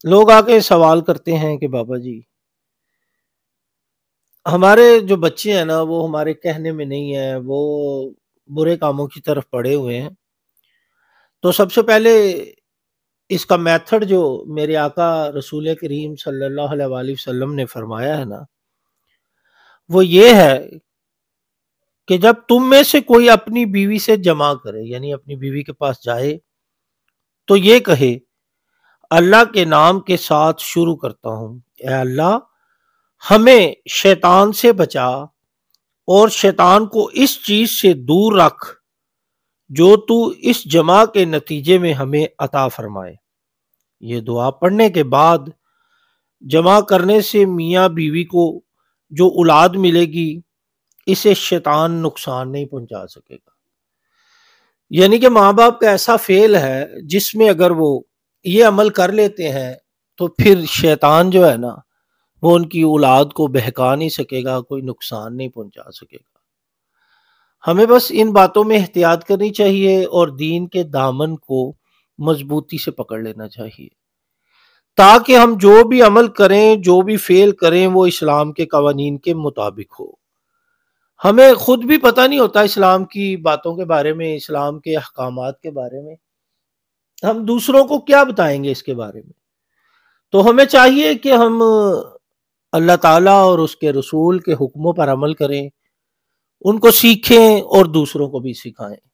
لوگ آ کے سوال کرتے ہیں کہ بابا جی ہمارے جو بچے ہیں نا وہ ہمارے کہنے میں نہیں ہیں، وہ برے کاموں کی طرف پڑے ہوئے ہیں۔ تو سب سے پہلے اس کا میتھڈ جو میرے آقا رسول کریم صلی اللہ علیہ وآلہ وسلم نے فرمایا ہے نا، وہ یہ ہے کہ جب تم میں سے کوئی اپنی بیوی سے جمع کرے، یعنی اپنی بیوی کے پاس جائے، تو یہ کہے اللہ کے نام کے ساتھ شروع کرتا ہوں، اے اللہ ہمیں شیطان سے بچا اور شیطان کو اس چیز سے دور رکھ جو تو اس جمع کے نتیجے میں ہمیں عطا فرمائے۔ یہ دعا پڑھنے کے بعد جمع کرنے سے میاں بیوی کو جو اولاد ملے گی اسے شیطان نقصان نہیں پہنچا سکے گا۔ یعنی کہ ماں باپ کا ایسا فعل ہے جس میں اگر وہ یہ عمل کر لیتے ہیں تو پھر شیطان جو ہے نا وہ ان کی اولاد کو بہکا نہیں سکے گا، کوئی نقصان نہیں پہنچا سکے گا۔ ہمیں بس ان باتوں میں احتیاط کرنی چاہیے اور دین کے دامن کو مضبوطی سے پکڑ لینا چاہیے تاکہ ہم جو بھی عمل کریں، جو بھی فعل کریں، وہ اسلام کے قوانین کے مطابق ہو۔ ہمیں خود بھی پتہ نہیں ہوتا اسلام کی باتوں کے بارے میں، اسلام کے احکامات کے بارے میں، ہم دوسروں کو کیا بتائیں گے اس کے بارے میں؟ تو ہمیں چاہیے کہ ہم اللہ تعالیٰ اور اس کے رسول کے حکموں پر عمل کریں، ان کو سیکھیں اور دوسروں کو بھی سکھائیں۔